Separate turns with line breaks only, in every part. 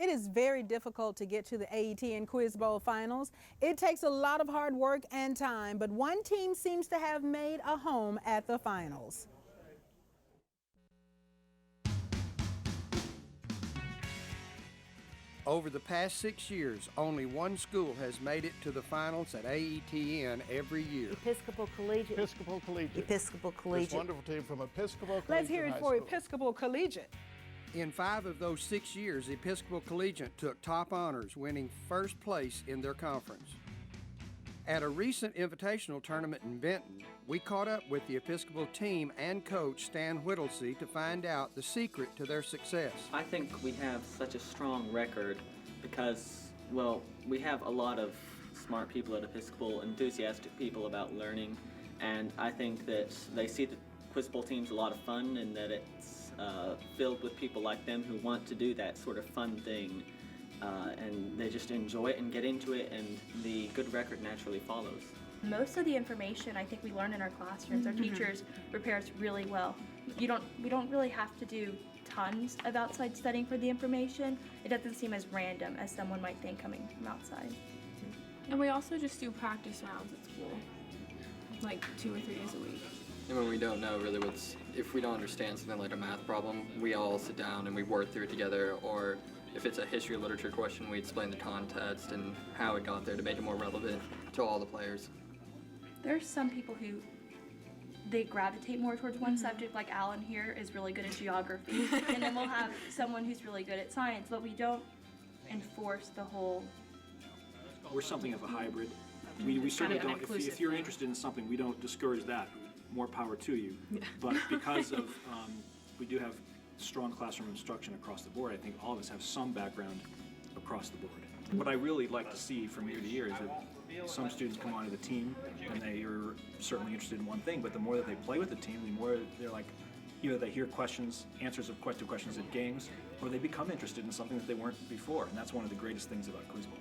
It is very difficult to get to the AET and Quiz Bowl finals. It takes a lot of hard work and time, but one team seems to have made a home at the finals.
Over the past 6 years, only one school has made it to the finals at AETN every year.
Episcopal Collegiate.
Episcopal Collegiate.
Episcopal Collegiate.
This wonderful team from Episcopal Collegiate.
Let's hear it
High
for
School.
Episcopal Collegiate.
In 5 of those 6 years, Episcopal Collegiate took top honors, winning first place in their conference. At a recent invitational tournament in Benton, we caught up with the Episcopal team and coach Stan Whittlesey to find out the secret to their success.
I think we have such a strong record because, well, we have a lot of smart people at Episcopal, enthusiastic people about learning, and I think that they see the Quiz Bowl team's a lot of fun and that it's filled with people like them who want to do that sort of fun thing, and they just enjoy it and get into it, and the good record naturally follows.
Most of the information I think we learn in our classrooms. Our teachers prepare us really well. We don't really have to do tons of outside studying for the information. It doesn't seem as random as someone might think coming from outside.
And we also just do practice rounds at school, like 2 or 3 days a week.
And when we don't know really if we don't understand something like a math problem, we all sit down and we work through it together, or if it's a history or literature question, we explain the context and how it got there to make it more relevant to all the players.
There's some people who they gravitate more towards one subject, like Alan here is really good at geography, and then we'll have someone who's really good at science, but we don't enforce the whole.
We're something of a hybrid. We certainly
Kind of
don't, if you're interested in something, we don't discourage that. More power to you. But because of, we do have strong classroom instruction across the board, I think all of us have some background across the board. What I really like to see from year to year is that some students come onto the team and they are certainly interested in one thing, but the more that they play with the team, the more they're like, either they hear questions, answers of questions at games, or they become interested in something that they weren't before, and that's one of the greatest things about Quiz Bowl.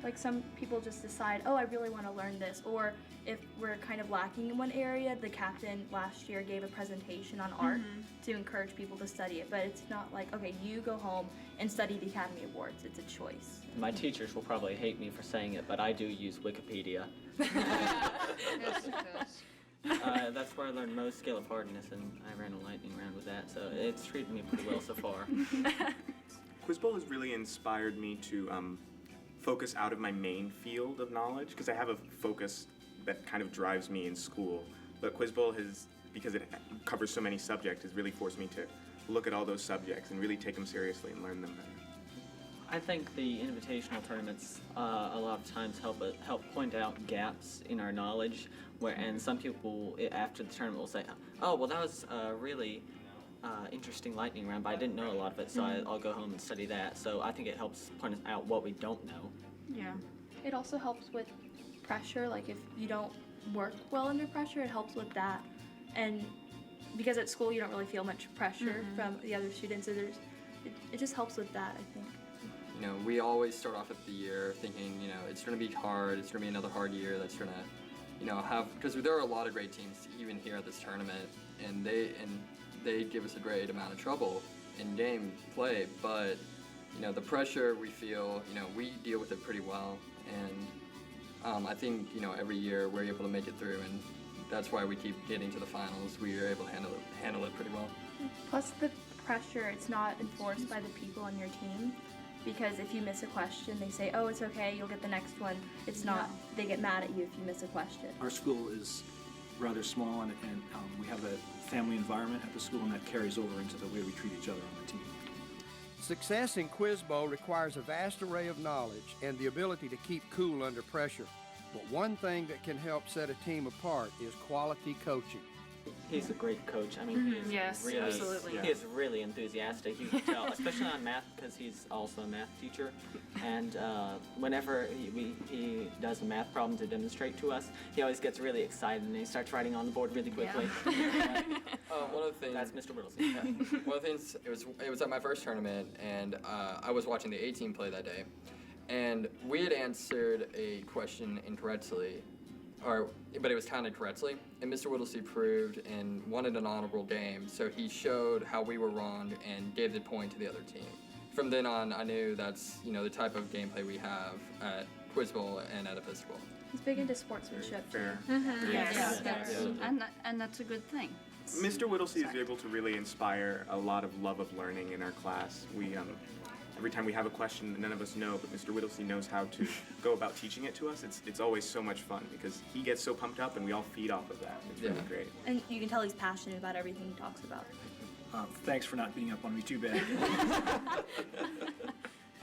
Like some people just decide, oh, I really want to learn this, or if we're kind of lacking in one area, the captain last year gave a presentation on art to encourage people to study it, but it's not like, okay, you go home and study the Academy Awards, it's a choice.
My teachers will probably hate me for saying it, but I do use Wikipedia. That's where I learned most scale of hardness, and I ran a lightning round with that, so it's treated me pretty well so far.
Quiz Bowl has really inspired me to focus out of my main field of knowledge, because I have a focus that kind of drives me in school. But Quiz Bowl has, because it covers so many subjects, has really forced me to look at all those subjects and really take them seriously and learn them better.
I think the invitational tournaments a lot of times help point out gaps in our knowledge, and some people after the tournament will say, oh, well, that was a really interesting lightning round, but I didn't know a lot of it, so I'll go home and study that. So I think it helps point out what we don't know.
Yeah.
It also helps with pressure, like if you don't work well under pressure, it helps with that. And because at school you don't really feel much pressure from the other students, so it just helps with that, I think.
You know, we always start off at the year thinking, you know, it's going to be hard, it's going to be another hard year that's going to, you know, because there are a lot of great teams even here at this tournament, and they give us a great amount of trouble in game play, but, you know, the pressure we feel, you know, we deal with it pretty well, and I think, you know, every year we're able to make it through, and that's why we keep getting to the finals. We are able to handle it pretty well.
Plus the pressure, it's not enforced by the people on your team, because if you miss a question, they say, oh, it's okay, you'll get the next one. It's not, they get mad at you if you miss a question.
Our school is rather small, and we have a family environment at the school, and that carries over into the way we treat each other on the team.
Success in Quiz Bowl requires a vast array of knowledge and the ability to keep cool under pressure. But one thing that can help set a team apart is quality coaching.
He's a great coach. I mean, he's
Yes,
really,
absolutely.
He is really enthusiastic. You can tell, especially on math, because he's also a math teacher. And whenever he does a math problem to demonstrate to us, he always gets really excited and he starts writing on the board really quickly.
One of the things.
That's Mr. Whittlesey.
One of the things, it was at my first tournament, and I was watching the A team play that day, and we had answered a question incorrectly. But it was counted correctly, and Mr. Whittlesey proved and wanted an honorable game, so he showed how we were wrong and gave the point to the other team. from then on, I knew that's, the type of gameplay we have at Quiz Bowl and at Episcopal.
He's big into sportsmanship.
Fair.
Yes.
Yes.
And that's a good thing.
Mr. Whittlesey is able to really inspire a lot of love of learning in our class. We every time we have a question that none of us know, but Mr. Whittlesey knows how to go about teaching it to us, it's always so much fun because he gets so pumped up and we all feed off of that. It's really great.
And you can tell he's passionate about everything he talks about.
Thanks for not beating up on me too bad.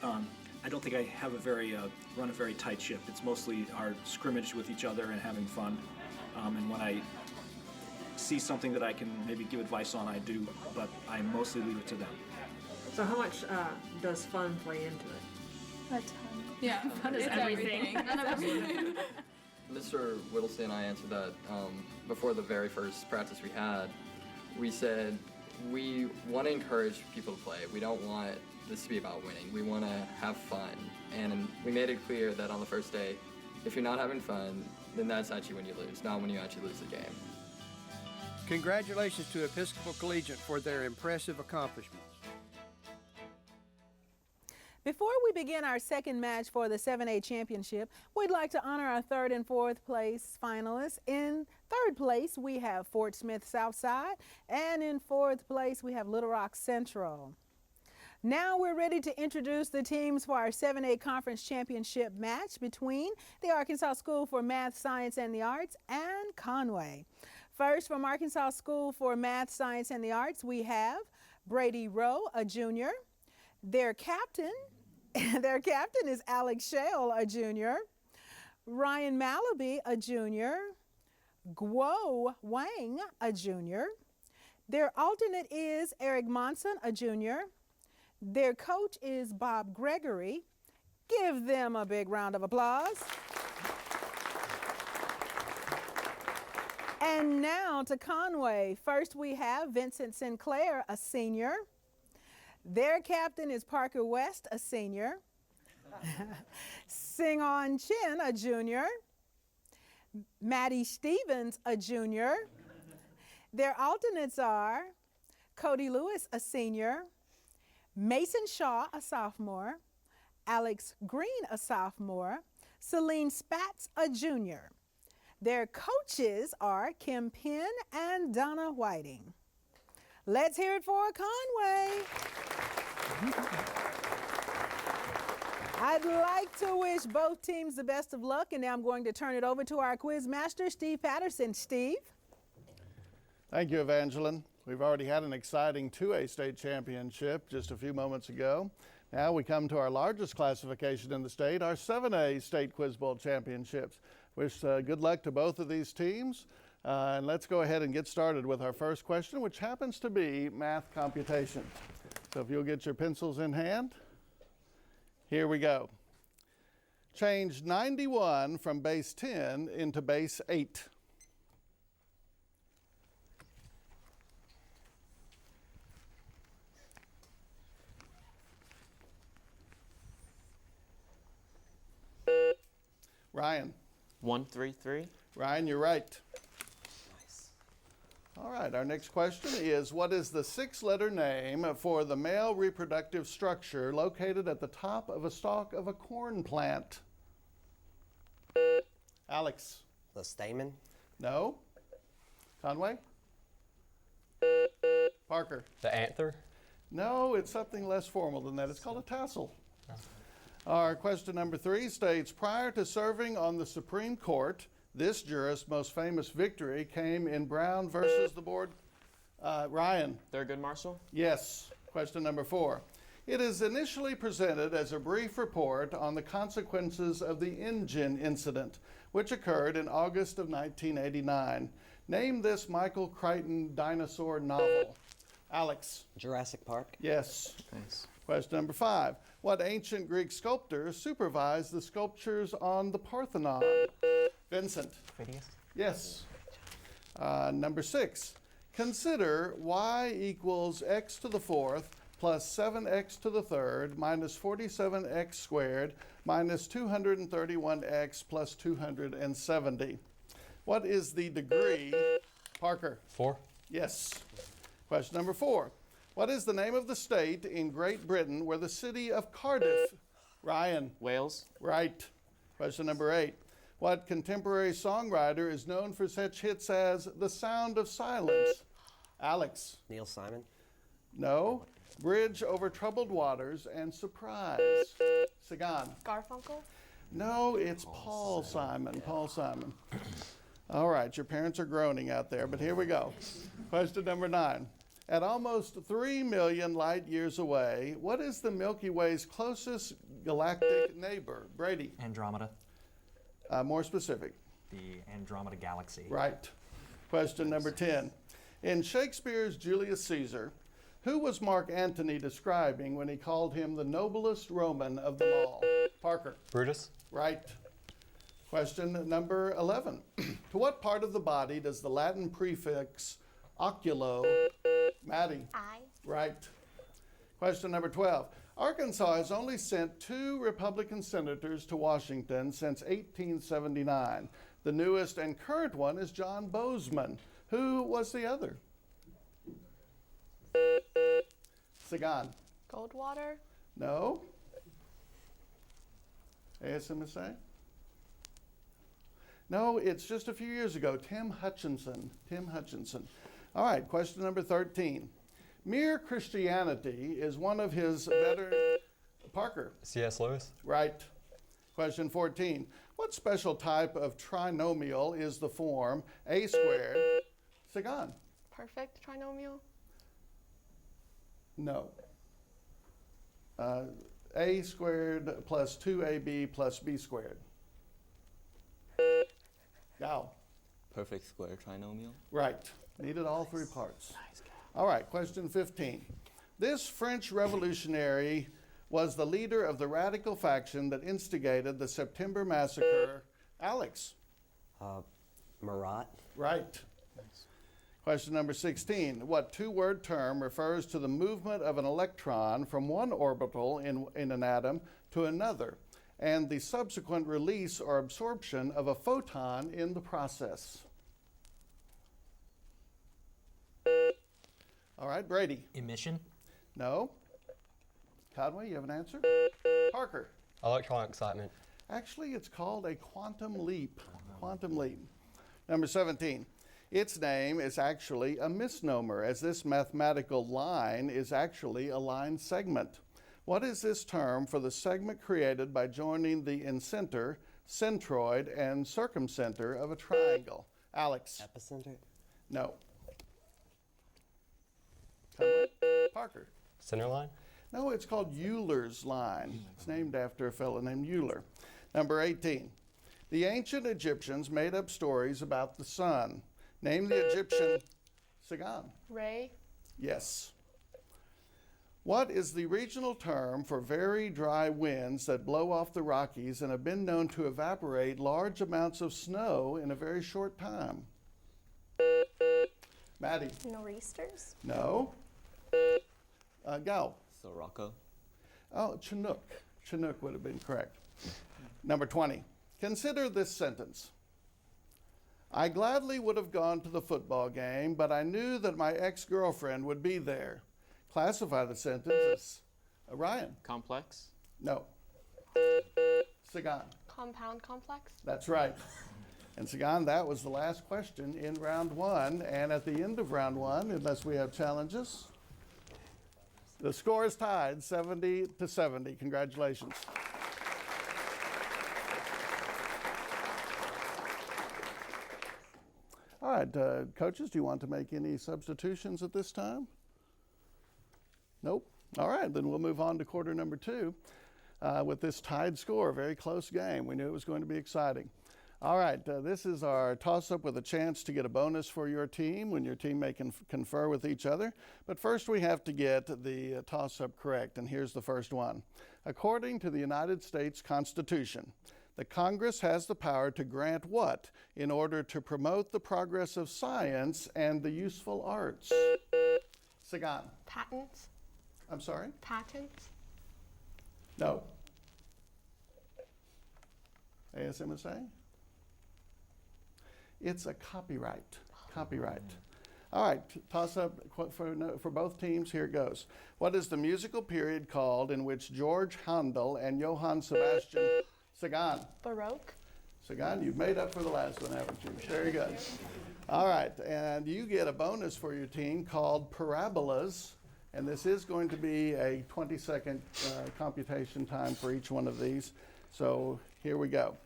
I don't think I have run a very tight ship. It's mostly our scrimmage with each other and having fun. And when I see something that I can maybe give advice on, I do, but I mostly leave it to them.
So how much does fun play into it?
A ton.
Yeah, fun is everything.
Mr. Whittlesey and I answered that before the very first practice we had. We said we want to encourage people to play. We don't want this to be about winning. We want to have fun. And we made it clear that on the first day, if you're not having fun, then that's actually when you lose, not when you actually lose the game.
Congratulations to Episcopal Collegiate for their impressive accomplishments.
Before we begin our second match for the 7A championship, we'd like to honor our third and fourth place finalists. In third place, we have Fort Smith Southside, and in fourth place, we have Little Rock Central. Now we're ready to introduce the teams for our 7A Conference Championship match between the Arkansas School for Math, Science, and the Arts and Conway. First, from Arkansas School for Math, Science, and the Arts, we have Brady Rowe, a junior. Their captain is Alex Shale, a junior. Ryan Malaby, a junior. Guo Wang, a junior. Their alternate is Eric Monson, a junior. Their coach is Bob Gregory. Give them a big round of applause. And now to Conway. First we have Vincent Sinclair, a senior. Their captain is Parker West, a senior. Sing-On Chin, a junior. Maddie Stevens, a junior. Their alternates are Cody Lewis, a senior. Mason Shaw, a sophomore. Alex Green, a sophomore. Celine Spatz, a junior. Their coaches are Kim Penn and Donna Whiting. Let's hear it for Conway. I'd like to wish both teams the best of luck, and now I'm going to turn it over to our quiz master, Steve Patterson. Steve?
Thank you, Evangeline. We've already had an exciting 2A state championship just a few moments ago. Now we come to our largest classification in the state, our 7A state Quiz Bowl championships. Wish good luck to both of these teams. And let's go ahead and get started with our first question, which happens to be math computation. So if you'll get your pencils in hand, here we go. Change 91 from base 10 into base 8. Ryan.
133.
Ryan, you're right. Nice. All right, our next question is, what is the 6-letter name for the male reproductive structure located at the top of a stalk of a corn plant? Alex.
The stamen.
No. Conway? Parker.
The anther.
No, it's something less formal than that. It's called a tassel. Our question number 3 states, prior to serving on the Supreme Court, this jurist's most famous victory came in Brown versus the board. Ryan.
Thurgood Marshall?
Yes. Question number 4. It is initially presented as a brief report on the consequences of the engine incident, which occurred in August of 1989. Name this Michael Crichton dinosaur novel. Alex.
Jurassic Park?
Yes.
Thanks.
Question number 5. What ancient Greek sculptor supervised the sculptures on the Parthenon? Vincent.
Phidias?
Yes. Number 6. Consider y equals x to the 4th plus 7x to the 3rd minus 47x squared minus 231x plus 270. What is the degree? Parker.
4.
Yes. Question number 4. What is the name of the state in Great Britain where the city of Cardiff? Ryan.
Wales.
Right. Question number 8. What contemporary songwriter is known for such hits as The Sound of Silence? Alex.
Neil Simon.
No. Bridge Over Troubled Waters and Surprise. Sagan.
Garfunkel.
No, it's Paul Simon. Paul Simon. All right, your parents are groaning out there, but here we go. Question number 9. At almost 3 million light years away, what is the Milky Way's closest galactic neighbor? Brady.
Andromeda.
More specific.
The Andromeda Galaxy.
Right. Question number 10. In Shakespeare's Julius Caesar, who was Mark Antony describing when he called him the noblest Roman of them all? Parker.
Brutus.
Right. Question number 11. To what part of the body does the Latin prefix oculo? Maddie.
Eye.
Right. Question number 12. Arkansas has only sent 2 Republican senators to Washington since 1879. The newest and current one is John Bozeman. Who was the other? Sagan.
Goldwater.
No. ASMSA? No, it's just a few years ago. Tim Hutchinson. Tim Hutchinson. All right, question number 13. Mere Christianity is one of his better... Parker.
C.S. Lewis.
Right. Question 14. What special type of trinomial is the form a squared? Sagan.
Perfect trinomial.
No. A squared plus 2ab plus b squared. Gao.
Perfect square trinomial.
Right. Needed all 3 parts. All right, question 15. This French revolutionary was the leader of the radical faction that instigated the September massacre. Alex.
Marat.
Right. Question number 16. What 2-word term refers to the movement of an electron from one orbital in an atom to another, and the subsequent release or absorption of a photon in the process? All right, Brady.
Emission.
No. Conway, you have an answer? Parker.
Electron excitement.
Actually, it's called a quantum leap. Quantum leap. Number 17. Its name is actually a misnomer, as this mathematical line is actually a line segment. What is this term for the segment created by joining the incenter, centroid, and circumcenter of a triangle? Alex.
Epicenter.
No. Conway? Parker.
Center line.
No, it's called Euler's line. It's named after a fellow named Euler. Number 18. The ancient Egyptians made up stories about the sun. Name the Egyptian. Sagan.
Ray.
Yes. What is the regional term for very dry winds that blow off the Rockies and have been known to evaporate large amounts of snow in a very short time? Maddie.
Nor'easters.
No. Gal.
Sirocco.
Oh, Chinook. Chinook would have been correct. Number 20. Consider this sentence. I gladly would have gone to the football game, but I knew that my ex-girlfriend would be there. Classify the sentence as Ryan.
Complex.
No. Sagan.
Compound complex.
That's right. And Sagan, that was the last question in round 1. And at the end of round 1, unless we have challenges, the score is tied 70-70. Congratulations. All right, coaches, do you want to make any substitutions at this time? Nope. All right, then we'll move on to quarter number 2 with this tied score, a very close game. We knew it was going to be exciting. All right, this is our toss-up with a chance to get a bonus for your team when your team may confer with each other. But first we have to get the toss-up correct, and here's the first one. According to the United States Constitution, the Congress has the power to grant what in order to promote the progress of science and the useful arts? Sagan.
Patents.
I'm sorry?
Patents.
No. ASMSA? It's a copyright. Copyright. All right, toss up for both teams. Here it goes. What is the musical period called in which George Handel and Johann Sebastian Sagan?
Baroque.
Sagan, you've made up for the last one, haven't you? Very good. All right, and you get a bonus for your team called parabolas, and this is going to be a 20-second computation time for each one of these. So here we go.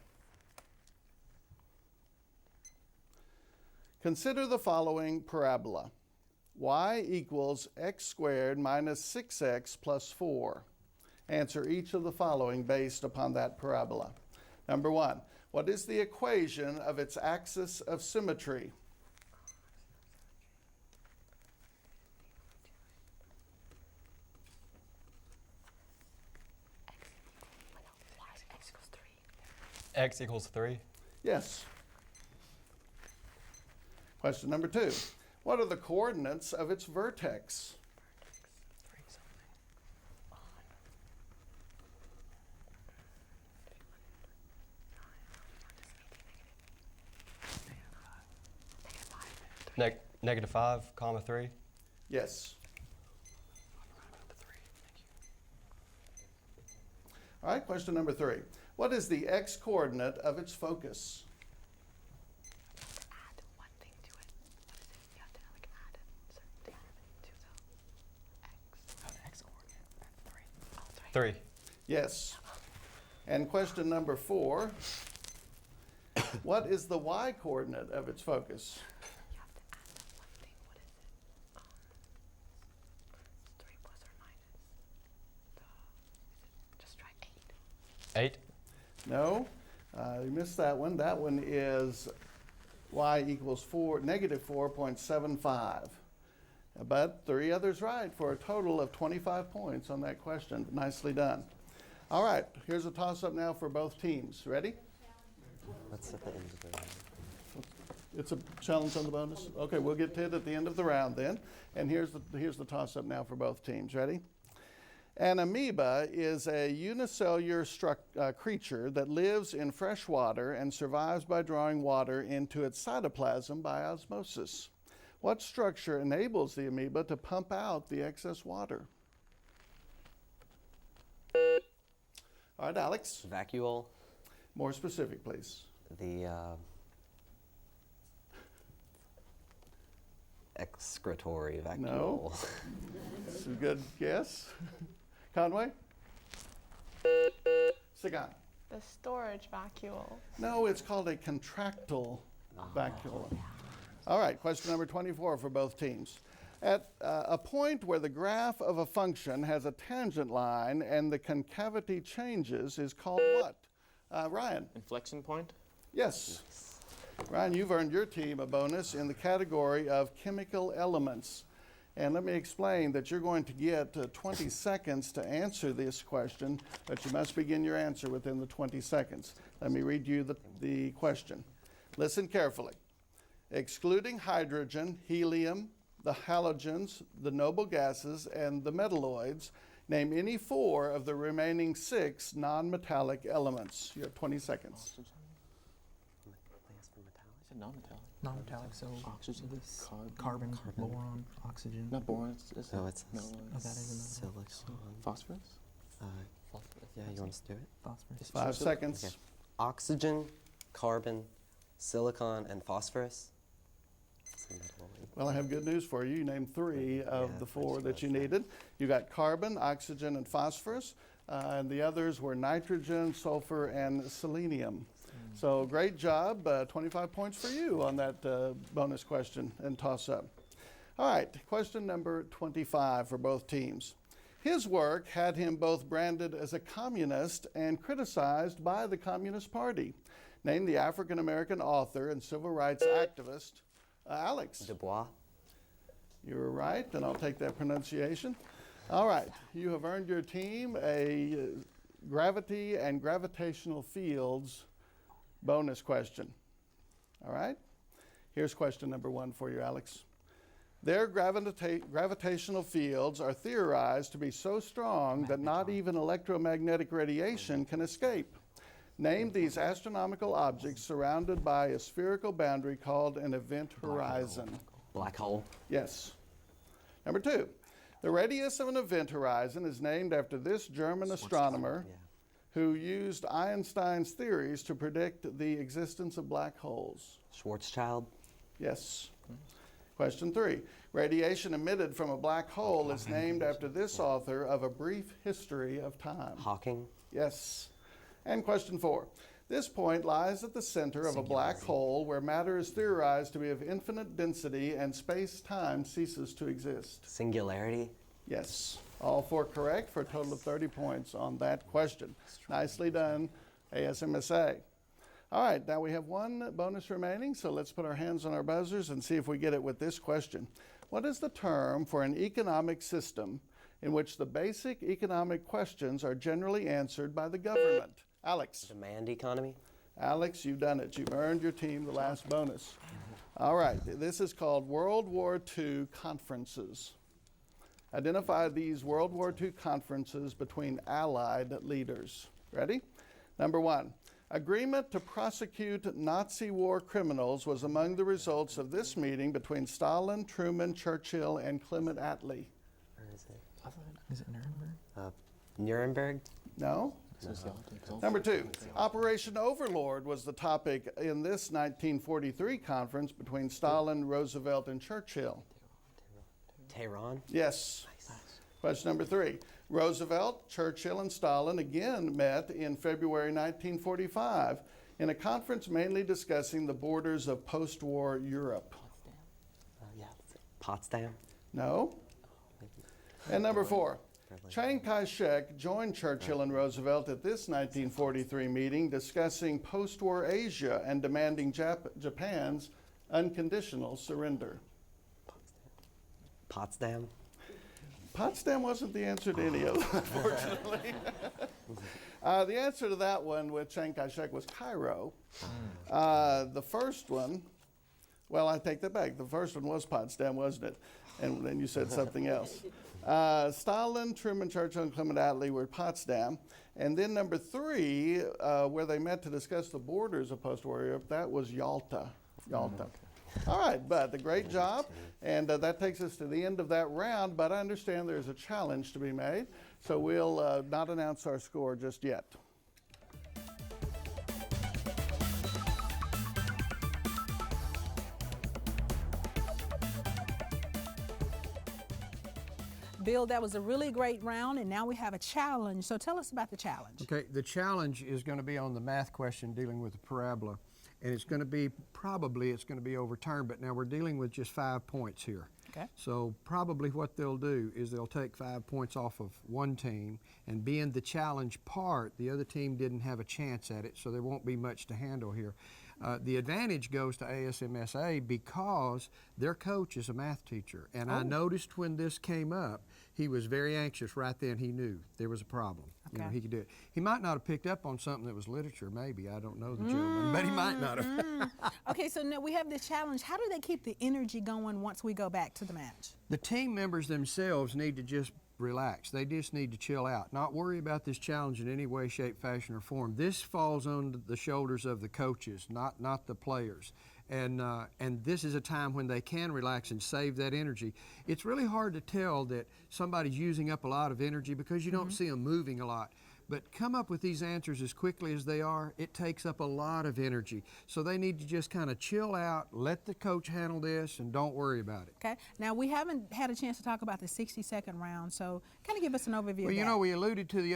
Consider the following parabola. Y equals x squared minus 6x plus 4. Answer each of the following based upon that parabola. Number 1, what is the equation of its axis of symmetry?
X equals 3.
Yes. Question number 2. What are the coordinates of its vertex?
-5, comma 3.
Yes. All right, question number 3. What is the x coordinate of its focus?
Three.
Yes. And question number 4. What is the y coordinate of its focus?
Eight.
No, you missed that one. That one is y equals negative 4.75. But 3 others right for a total of 25 points on that question. Nicely done. All right, here's a toss-up now for both teams. Ready?
What's at the end of the round?
It's a challenge on the bonus? Okay, we'll get to it at the end of the round then. And here's the toss-up now for both teams. Ready? An amoeba is a unicellular creature that lives in fresh water and survives by drawing water into its cytoplasm by osmosis. What structure enables the amoeba to pump out the excess water? All right, Alex.
Vacuole.
More specific, please.
The excretory vacuole.
No. That's a good guess. Conway? Sagan?
The storage vacuole.
No, it's called a contractile vacuole. All right, question number 24 for both teams. At a point where the graph of a function has a tangent line and the concavity changes is called what? Ryan?
Inflection point?
Yes. Ryan, you've earned your team a bonus in the category of chemical elements. And let me explain that you're going to get 20 seconds to answer this question, but you must begin your answer within the 20 seconds. Let me read you the question. Listen carefully. Excluding hydrogen, helium, the halogens, the noble gases, and the metalloids, name any 4 of the remaining 6 non-metallic elements. You have 20 seconds.
Non-metallic.
Non-metallic, so
oxygen,
carbon, boron, oxygen.
Not boron.
No, it's
that is another.
silicon.
Phosphorus.
Yeah, you want us to do it?
Phosphorus.
5 seconds.
Okay. Oxygen, carbon, silicon, and phosphorus.
Well, I have good news for you. You named 3 of the 4 that you needed. You got carbon, oxygen, and phosphorus. And the others were nitrogen, sulfur, and selenium. So great job. 25 points for you on that bonus question and toss-up. All right, question number 25 for both teams. His work had him both branded as a communist and criticized by the Communist Party. Name the African-American author and civil rights activist. Alex.
Du Bois.
You were right, and I'll take that pronunciation. All right, you have earned your team a gravity and gravitational fields bonus question. All right? Here's question number 1 for you, Alex. Their gravitational fields are theorized to be so strong that not even electromagnetic radiation can escape. Name these astronomical objects surrounded by a spherical boundary called an event horizon.
Black hole.
Yes. Number 2, the radius of an event horizon is named after this German astronomer who used Einstein's theories to predict the existence of black holes.
Schwarzschild.
Yes. Question 3, radiation emitted from a black hole is named after this author of A Brief History of Time.
Hawking.
Yes. And question 4, this point lies at the center of a black hole where matter is theorized to be of infinite density and space-time ceases to exist.
Singularity.
Yes. All 4 correct for a total of 30 points on that question. Nicely done, ASMSA. All right, now we have 1 bonus remaining, so let's put our hands on our buzzers and see if we get it with this question. What is the term for an economic system in which the basic economic questions are generally answered by the government? Alex.
Demand economy.
Alex, you've done it. You've earned your team the last bonus. All right, this is called World War II conferences. Identify these World War II conferences between Allied leaders. Ready? Number 1, agreement to prosecute Nazi war criminals was among the results of this meeting between Stalin, Truman, Churchill, and Clement Attlee.
Where is it?
Is it Nuremberg?
Nuremberg?
No? Number 2, Operation Overlord was the topic in this 1943 conference between Stalin, Roosevelt, and Churchill.
Tehran?
Yes. Nice. Question number 3. Roosevelt, Churchill, and Stalin again met in February 1945 in a conference mainly discussing the borders of post-war Europe.
Potsdam?
No. And number 4. Chiang Kai-shek joined Churchill and Roosevelt at this 1943 meeting discussing post-war Asia and demanding Japan's unconditional surrender.
Potsdam?
Potsdam wasn't the answer to any of them, unfortunately. The answer to that one with Chiang Kai-shek was Cairo. The first one, well, I take that back. The first one was Potsdam, wasn't it? And then you said something else. Stalin, Truman, Churchill, and Clement Attlee were Potsdam. And then number 3, where they met to discuss the borders of post-war Europe, that was Yalta. Yalta. All right, but a great job, and that takes us to the end of that round, but I understand there's a challenge to be made, so we'll not announce our score just yet.
Bill, that was a really great round, and now we have a challenge. So tell us about the challenge.
Okay, the challenge is going to be on the math question dealing with the parabola. And it's going to be, probably it's going to be overturned, but now we're dealing with just 5 points here.
Okay.
So probably what they'll do is they'll take 5 points off of one team, and being the challenge part, the other team didn't have a chance at it, so there won't be much to handle here. The advantage goes to ASMSA because their coach is a math teacher, and I noticed when this came up, he was very anxious right then. He knew there was a problem. Okay. You know, he could do it. He might not have picked up on something that was literature, maybe. I don't know the gentleman, but he might not have.
Okay, so now we have this challenge. How do they keep the energy going once we go back to the match?
The team members themselves need to just relax. They just need to chill out, not worry about this challenge in any way, shape, fashion, or form. This falls on the shoulders of the coaches, not the players. And this is a time when they can relax and save that energy. It's really hard to tell that somebody's using up a lot of energy because you don't see them moving a lot. But come up with these answers as quickly as they are, it takes up a lot of energy. So they need to just kind of chill out, let the coach handle this, and don't worry about it.
Okay. Now, we haven't had a chance to talk about the 60-second round, so kind of give us an overview of that.
Well, you know, we alluded to the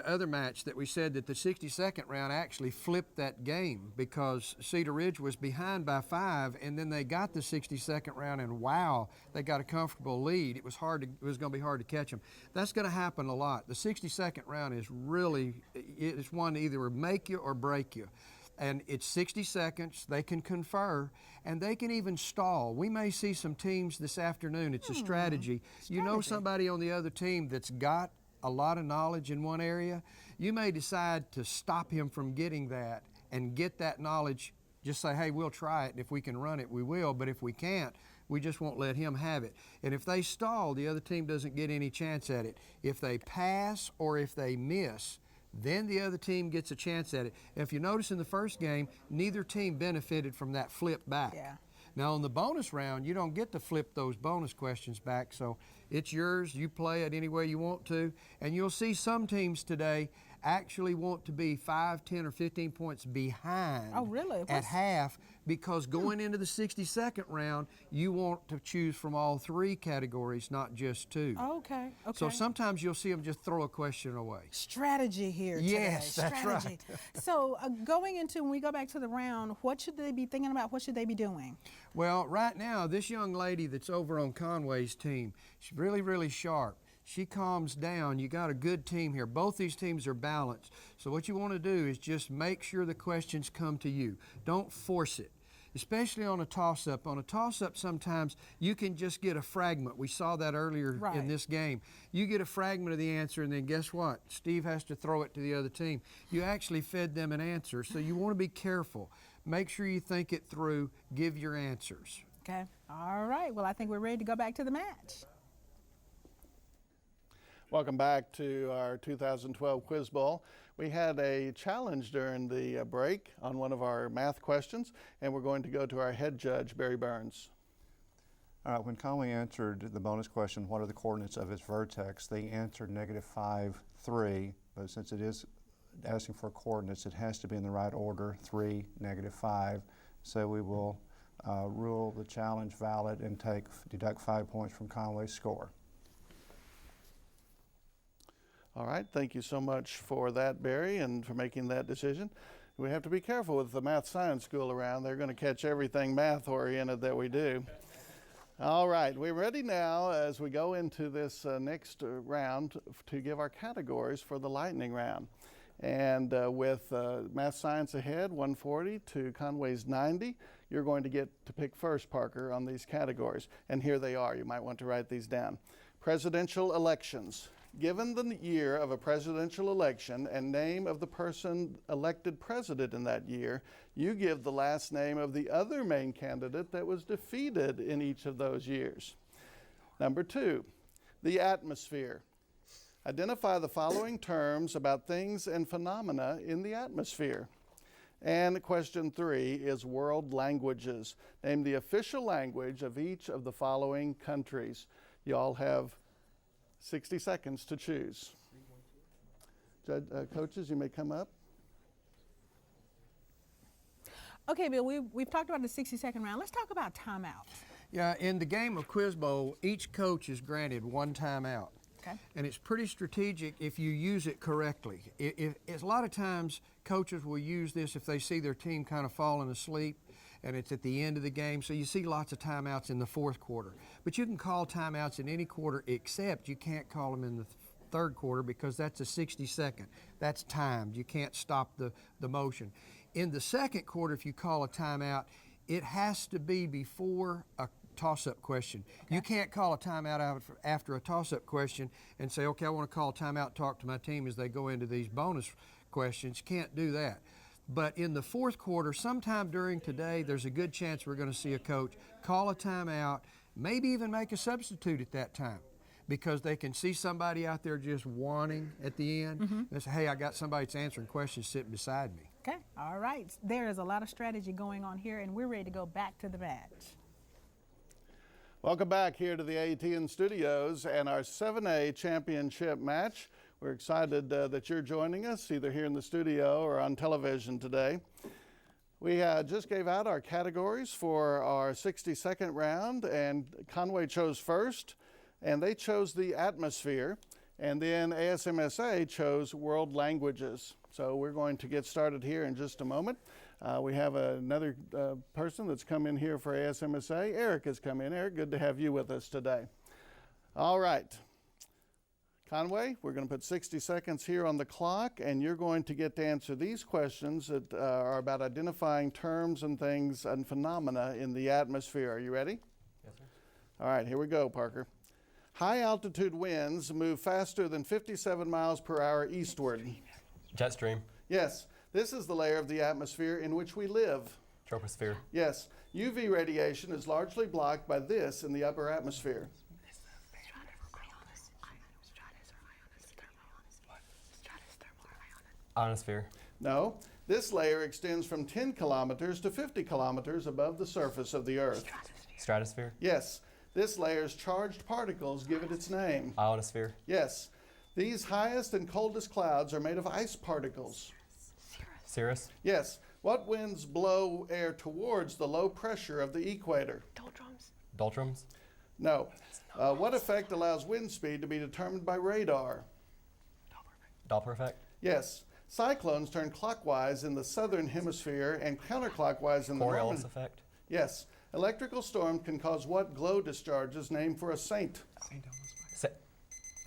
other match that we said that the 60-second round actually flipped that game because Cedar Ridge was behind by 5, and then they got the 60-second round, and wow, they got a comfortable lead. It was going to be hard to catch them. That's going to happen a lot. The 60-second round is really, it's one to either make you or break you. And it's 60 seconds, they can confer, and they can even stall. We may see some teams this afternoon, it's a strategy. You know somebody on the other team that's got a lot of knowledge in one area, you may decide to stop him from getting that and get that knowledge. Just say, hey, we'll try it, and if we can run it, we will, but if we can't, we just won't let him have it. And if they stall, the other team doesn't get any chance at it. If they pass or if they miss, then the other team gets a chance at it. If you notice in the first game, neither team benefited from that flip back.
Yeah.
Now on the bonus round, you don't get to flip those bonus questions back, so it's yours. You play it any way you want to, and you'll see some teams today actually want to be 5, 10, or 15 points behind
Oh, really?
at half, because going into the 60-second round, you want to choose from all 3 categories, not just 2.
Okay, okay.
So sometimes you'll see them just throw a question away.
Strategy here today.
Yes, that's
Strategy.
right.
So going into, when we go back to the round, what should they be thinking about? What should they be doing?
Well, right now, this young lady that's over on Conway's team, she's really, really sharp. She calms down. You got a good team here. Both these teams are balanced. So what you want to do is just make sure the questions come to you. Don't force it, especially on a toss-up. On a toss-up, sometimes you can just get a fragment. We saw that earlier in this game. You get a fragment of the answer, and then guess what? Steve has to throw it to the other team. You actually fed them an answer, so you want to be careful. Make sure you think it through. Give your answers.
Okay. All right. Well, I think we're ready to go back to the match.
Welcome back to our 2012 Quiz Bowl. We had a challenge during the break on one of our math questions, and we're going to go to our head judge, Barry Burns.
All right, when Conway answered the bonus question, what are the coordinates of its vertex, they answered -5, 3, but since it is asking for coordinates, it has to be in the right order, 3, -5. So we will rule the challenge valid and deduct 5 points from Conway's score.
All right, thank you so much for that, Barry, and for making that decision. We have to be careful with the math science school around. They're going to catch everything math-oriented that we do. All right, we're ready now as we go into this next round to give our categories for the lightning round. And with math science ahead, 140 to Conway's 90, you're going to get to pick first, Parker, on these categories. And here they are. You might want to write these down. Presidential elections. Given the year of a presidential election and name of the person elected president in that year, you give the last name of the other main candidate that was defeated in each of those years. Number 2, the atmosphere. Identify the following terms about things and phenomena in the atmosphere. And question 3 is world languages. Name the official language of each of the following countries. You all have 60 seconds to choose. Coaches, you may come up.
Okay, Bill, we've talked about the 60-second round. Let's talk about timeouts.
Yeah, in the game of Quiz Bowl, each coach is granted 1 timeout.
Okay.
And it's pretty strategic if you use it correctly. A lot of times, coaches will use this if they see their team kind of falling asleep, and it's at the end of the game. So you see lots of timeouts in the 4th quarter. But you can call timeouts in any quarter, except you can't call them in the 3rd quarter because that's a 60-second. That's timed. You can't stop the motion. In the 2nd quarter, if you call a timeout, it has to be before a toss-up question. Okay. You can't call a timeout after a toss-up question and say, okay, I want to call a timeout, talk to my team as they go into these bonus questions. You can't do that. But in the 4th quarter, sometime during today, there's a good chance we're going to see a coach call a timeout, maybe even make a substitute at that time, because they can see somebody out there just wanting at the end. They say, hey, I got somebody that's answering questions sitting beside me.
Okay, all right. There is a lot of strategy going on here, and we're ready to go back to the match.
Welcome back here to the ATN Studios and our 7A championship match. We're excited that you're joining us either here in the studio or on television today. We just gave out our categories for our 60-second round, and Conway chose first, and they chose the atmosphere, and then ASMSA chose world languages. So we're going to get started here in just a moment. We have another person that's come in here for ASMSA. Eric has come in. Eric, good to have you with us today. All right. Conway, we're going to put 60 seconds here on the clock, and you're going to get to answer these questions that are about identifying terms and things and phenomena in the atmosphere. Are you ready?
Yes, sir.
All right, here we go, Parker. High altitude winds move faster than 57 miles per hour eastward.
Jet stream.
Yes, this is the layer of the atmosphere in which we live.
Troposphere.
Yes, UV radiation is largely blocked by this in the upper atmosphere.
Ionosphere.
No, This layer extends from 10 kilometers to 50 kilometers above the surface of the Earth.
Stratosphere.
Yes. This layer's charged particles give it its name.
Ionosphere.
Yes. These highest and coldest clouds are made of ice particles.
Cirrus.
Yes. What winds blow air towards the low pressure of the equator?
Doldrums.
No. What effect allows wind speed to be determined by radar?
Doppler effect.
Yes. Cyclones turn clockwise in the southern hemisphere and counterclockwise in the northern.
Coriolis effect.
Yes. Electrical storms can cause what glow discharges named for a saint?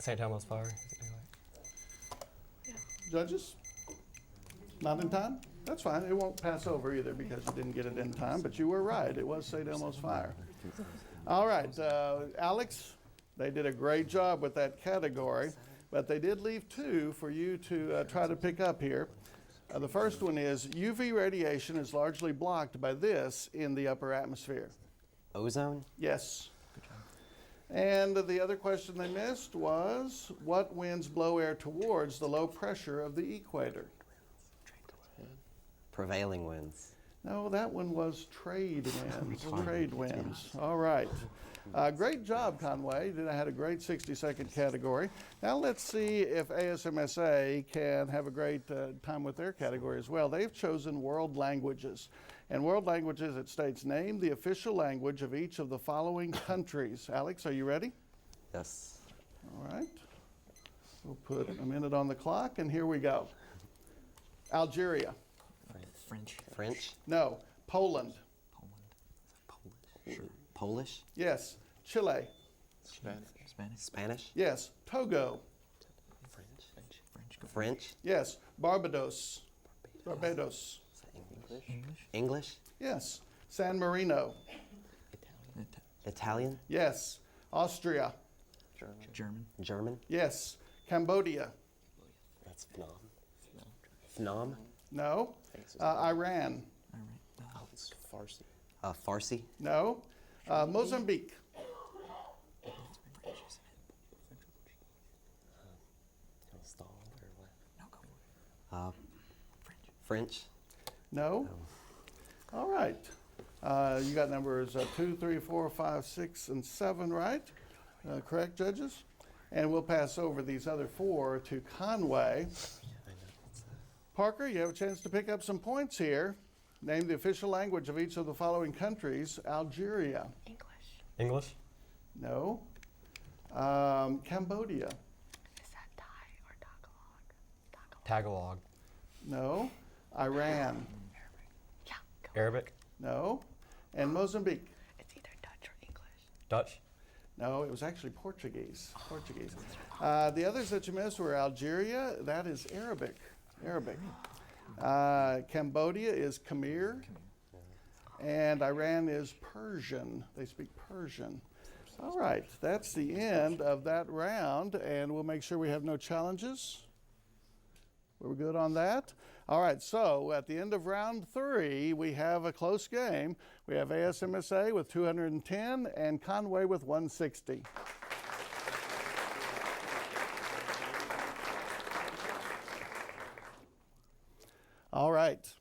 St. Elmo's fire.
Judges? Not in time? That's fine. It won't pass over either because you didn't get it in time, but you were right. It was St. Elmo's fire. All right, Alex, they did a great job with that category, but they did leave two for you to try to pick up here. The first one is UV radiation is largely blocked by this in the upper atmosphere.
Ozone?
Yes. And the other question they missed was, what winds blow air towards the low pressure of the equator?
Prevailing winds.
No, that one was trade winds. Trade winds. All right. Great job, Conway. I had a great 60-second category. Now let's see if ASMSA can have a great time with their category as well. They've chosen world languages. And world languages, it states, name the official language of each of the following countries. Alex, are you ready?
Yes.
All right. We'll put a minute on the clock, and here we go. Algeria.
French.
No. Poland.
Polish.
Yes. Chile.
Spanish.
Yes. Togo.
French.
Yes. Barbados. Barbados.
English.
Yes. San Marino.
Italian.
Yes. Austria.
German.
Yes. Cambodia.
That's Phnom.
No. Iran.
Farsi.
No. Mozambique.
French.
No. All right. You got numbers 2, 3, 4, 5, 6, and 7 right. Correct, judges? And we'll pass over these other 4 to Conway. Parker, you have a chance to pick up some points here. Name the official language of each of the following countries. Algeria.
English.
No. Cambodia.
Tagalog.
No. Iran.
Arabic.
No. And Mozambique.
Dutch.
No, it was actually Portuguese. Portuguese. The others that you missed were Algeria. That is Arabic. Arabic. Cambodia is Khmer. And Iran is Persian. They speak Persian. All right, that's the end of that round, and we'll make sure we have no challenges. We're good on that? All right, so at the end of round 3, we have a close game. We have ASMSA with 210 and Conway with 160. All right,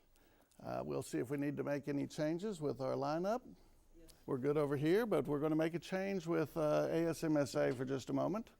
we'll see if we need to make any changes with our lineup. We're good over here, but we're going to make a change with ASMSA for just a moment.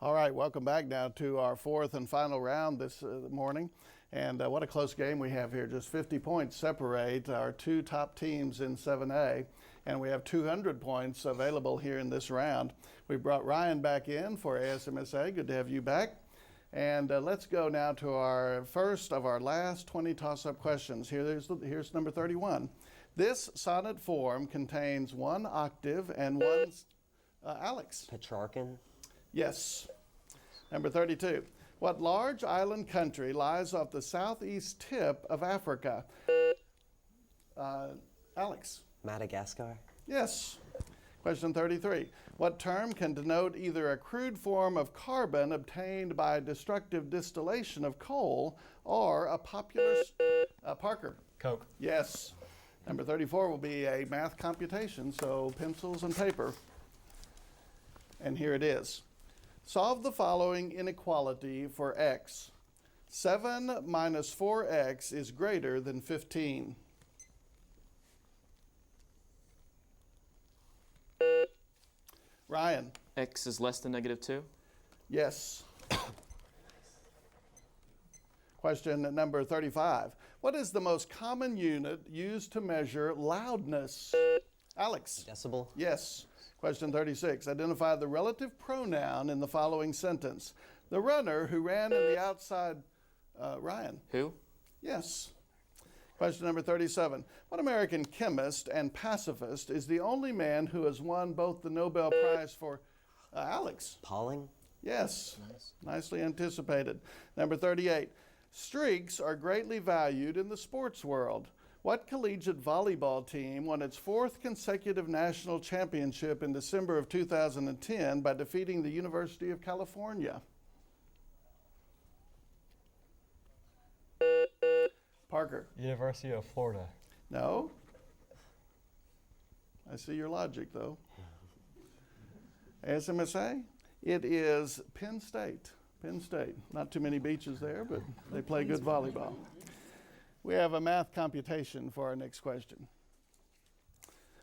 All right, welcome back now to our 4th and final round this morning. And what a close game we have here. Just 50 points separate our 2 top teams in 7A. And we have 200 points available here in this round. We brought Ryan back in for ASMSA. Good to have you back. And let's go now to our first of our last 20 toss-up questions. Here's number 31. This sonnet form contains one octave and one, Alex.
Petrarchan.
Yes. Number 32. What large island country lies off the southeast tip of Africa? Alex.
Madagascar.
Yes. Question 33. What term can denote either a crude form of carbon obtained by destructive distillation of coal or a popular... Parker.
Coke.
Yes. Number 34 will be a math computation, so pencils and paper. And here it is. Solve the following inequality for x. 7 minus 4x is greater than 15. Ryan.
X is less than -2?
Yes. Question number 35. What is the most common unit used to measure loudness? Alex.
Decibel.
Yes. Question 36. Identify the relative pronoun in the following sentence. The runner who ran in the outside... Ryan.
Who?
Yes. Question number 37. What American chemist and pacifist is the only man who has won both the Nobel Prize for... Alex.
Pauling.
Yes. Nicely anticipated. Number 38. Streaks are greatly valued in the sports world. What collegiate volleyball team won its 4th consecutive national championship in December of 2010 by defeating the University of California? Parker.
University of Florida.
No. I see your logic, though. SMSA? It is Penn State. Penn State. Not too many beaches there, but they play good volleyball. We have a math computation for our next question.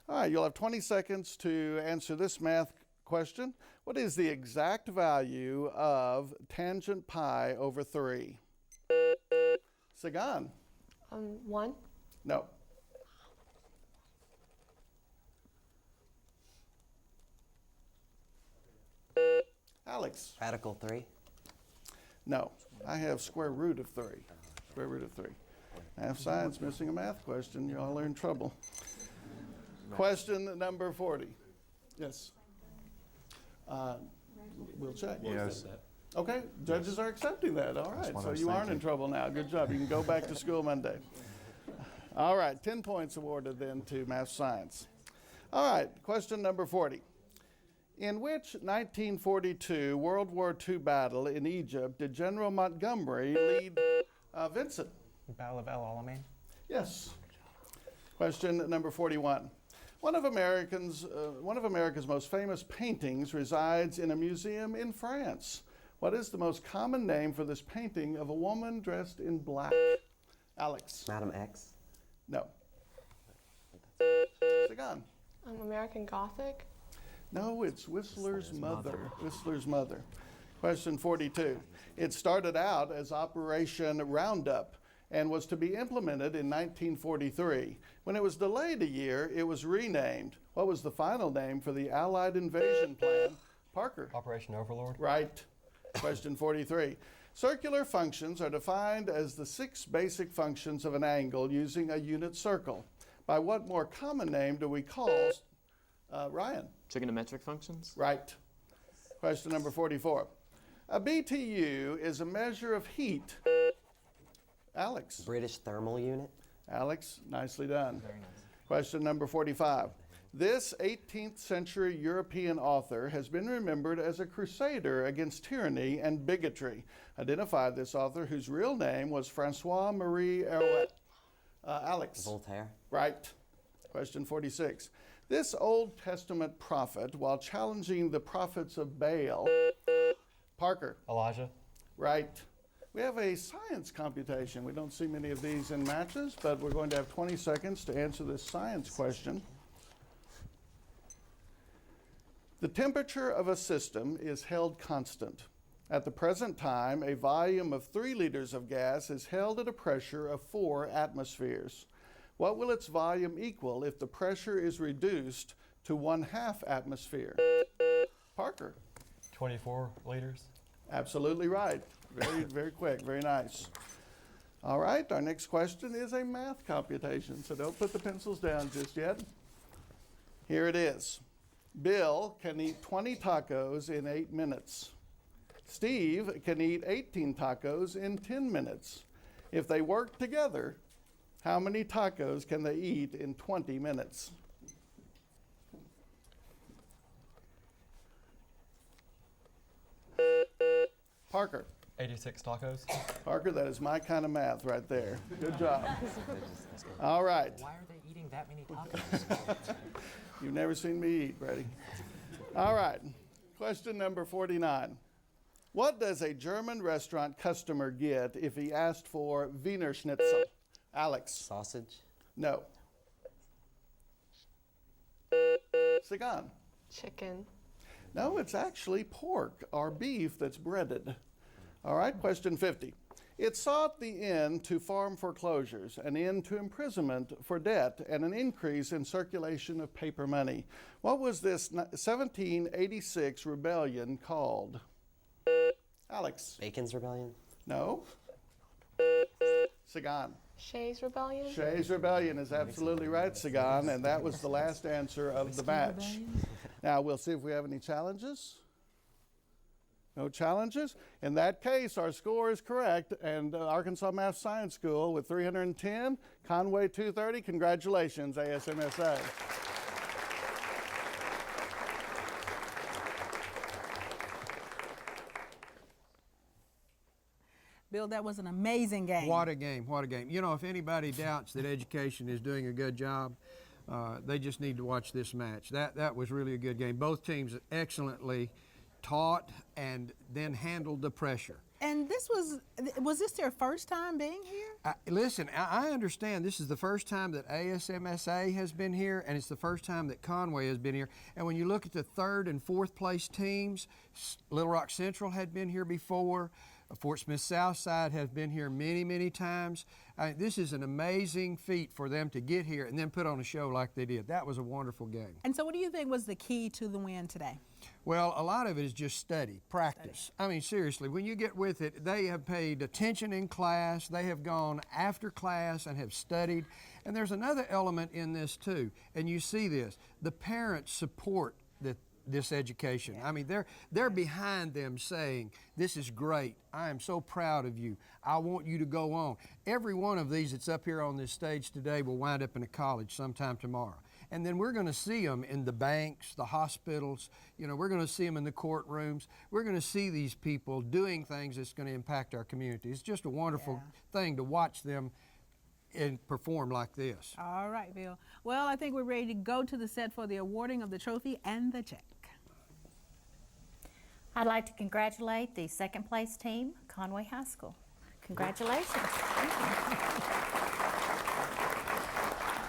All right, you'll have 20 seconds to answer this math question. What is the exact value of tangent pi over 3? Sagan.
1.
No. Alex.
Radical 3.
No. I have square root of 3. Square root of 3. Math science missing a math question. You all are in trouble. Question number 40. Yes. We'll check.
Yes.
Okay, judges are accepting that. All right,
what
so
I was
you aren't in
thinking.
trouble now. Good job. You can go back to school Monday. All right, 10 points awarded then to math science. All right, question number 40. In which 1942 World War II battle in Egypt did General Montgomery lead Vincent?
Battle of El Alamein.
Yes. Question number 41. One of America's most famous paintings resides in a museum in France. What is the most common name for this painting of a woman dressed in black? Alex.
Madam X.
No. Sagan.
American Gothic.
No, it's Whistler's Mother. Whistler's Mother. Question 42. It started out as Operation Roundup and was to be implemented in 1943. When it was delayed a year, it was renamed. What was the final name for the Allied invasion plan? Parker.
Operation Overlord.
Right. Question 43. Circular functions are defined as the 6 basic functions of an angle using a unit circle. By what more common name do we call... Ryan.
Trigonometric functions?
Right. Question number 44. A BTU is a measure of heat. Alex.
British thermal unit.
Alex, nicely done.
Very nice.
Question number 45. This 18th century European author has been remembered as a crusader against tyranny and bigotry. Identify this author whose real name was Francois Marie Arouet. Alex.
Voltaire.
Right. Question 46. This Old Testament prophet, while challenging the prophets of Baal... Parker.
Elijah.
Right. We have a science computation. We don't see many of these in matches, but we're going to have 20 seconds to answer this science question. The temperature of a system is held constant. At the present time, a volume of 3 liters of gas is held at a pressure of 4 atmospheres. What will its volume equal if the pressure is reduced to 1/2 atmosphere? Parker.
24 liters.
Absolutely right. Very, very quick. Very nice. All right, our next question is a math computation, so don't put the pencils down just yet. Here it is. Bill can eat 20 tacos in 8 minutes. Steve can eat 18 tacos in 10 minutes. If they work together, how many tacos can they eat in 20 minutes? Parker.
86 tacos.
Parker, that is my kind of math right there. Good job. All right.
Why are they eating that many tacos?
You've never seen me eat, Brady. All right. Question number 49. What does a German restaurant customer get if he asked for Wiener Schnitzel? Alex.
Sausage.
No. Sagan.
Chicken.
No, it's actually pork or beef that's breaded. All right, question 50. It sought the end to farm foreclosures, an end to imprisonment for debt, and an increase in circulation of paper money. What was this 1786 rebellion called? Alex.
Bacon's Rebellion.
No. Sagan.
Shays Rebellion.
Shays Rebellion is absolutely right, Sagan, and that was the last answer of the match. Now we'll see if we have any challenges. No challenges? In that case, our score is correct, and Arkansas Math Science School with 310, Conway 230. Congratulations, ASMSA.
Bill, that was an amazing game.
What a game, what a game. You know, if anybody doubts that education is doing a good job, they just need to watch this match. That was really a good game. Both teams excellently taught and then handled the pressure.
And this was this their first time being here?
Listen, I understand this is the first time that ASMSA has been here, and it's the first time that Conway has been here. And when you look at the 3rd and 4th place teams, Little Rock Central had been here before. Fort Smith Southside has been here many, many times. This is an amazing feat for them to get here and then put on a show like they did. That was a wonderful game.
And so what do you think was the key to the win today?
Well, a lot of it is just study, practice. I mean, seriously, when you get with it, they have paid attention in class. They have gone after class and have studied. And there's another element in this, too, and you see this. The parents support this education. I mean, they're behind them saying, this is great. I am so proud of you. I want you to go on. Every one of these that's up here on this stage today will wind up in a college sometime tomorrow. And then we're going to see them in the banks, the hospitals, you know, we're going to see them in the courtrooms. We're going to see these people doing things that's going to impact our community. It's just a wonderful thing to watch them and perform like this.
All right, Bill. Well, I think we're ready to go to the set for the awarding of the trophy and the check.
I'd like to congratulate the 2nd place team, Conway High School. Congratulations.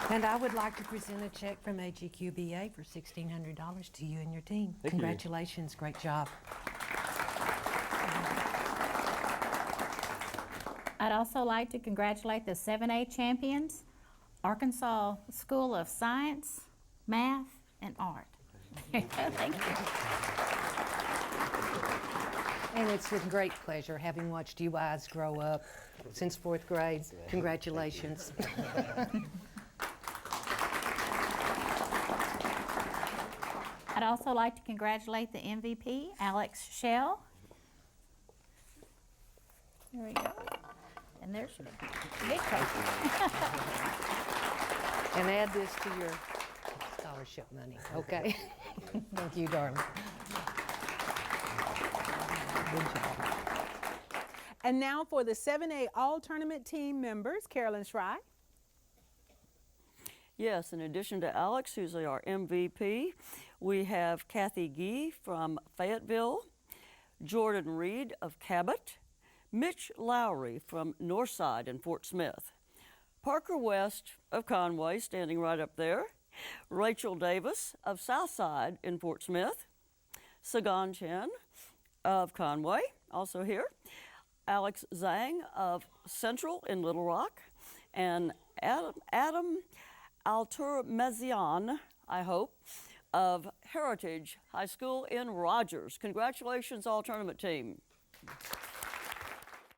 And I would like to present a check from AGQBA for $1,600 to you and your team.
Thank you.
Congratulations, great job.
I'd also like to congratulate the 7A champions, Arkansas School of Science, Math, and Art. Thank you.
And it's with great pleasure having watched you guys grow up since 4th grade. Congratulations.
I'd also like to congratulate the MVP, Alex Shell. There we go. And there's your big trophy.
And add this to your scholarship money, okay? Thank you, darling. Good job.
And now for the 7A All-Tournament team members, Carolyn Schry.
Yes, in addition to Alex, who's our MVP, we have Kathy Gee from Fayetteville, Jordan Reed of Cabot, Mitch Lowry from Northside in Fort Smith, Parker West of Conway, standing right up there, Rachel Davis of Southside in Fort Smith, Sagan Chen of Conway, also here, Alex Zhang of Central in Little Rock, and Adam Alturmezian, I hope, of Heritage High School in Rogers. Congratulations, all tournament team.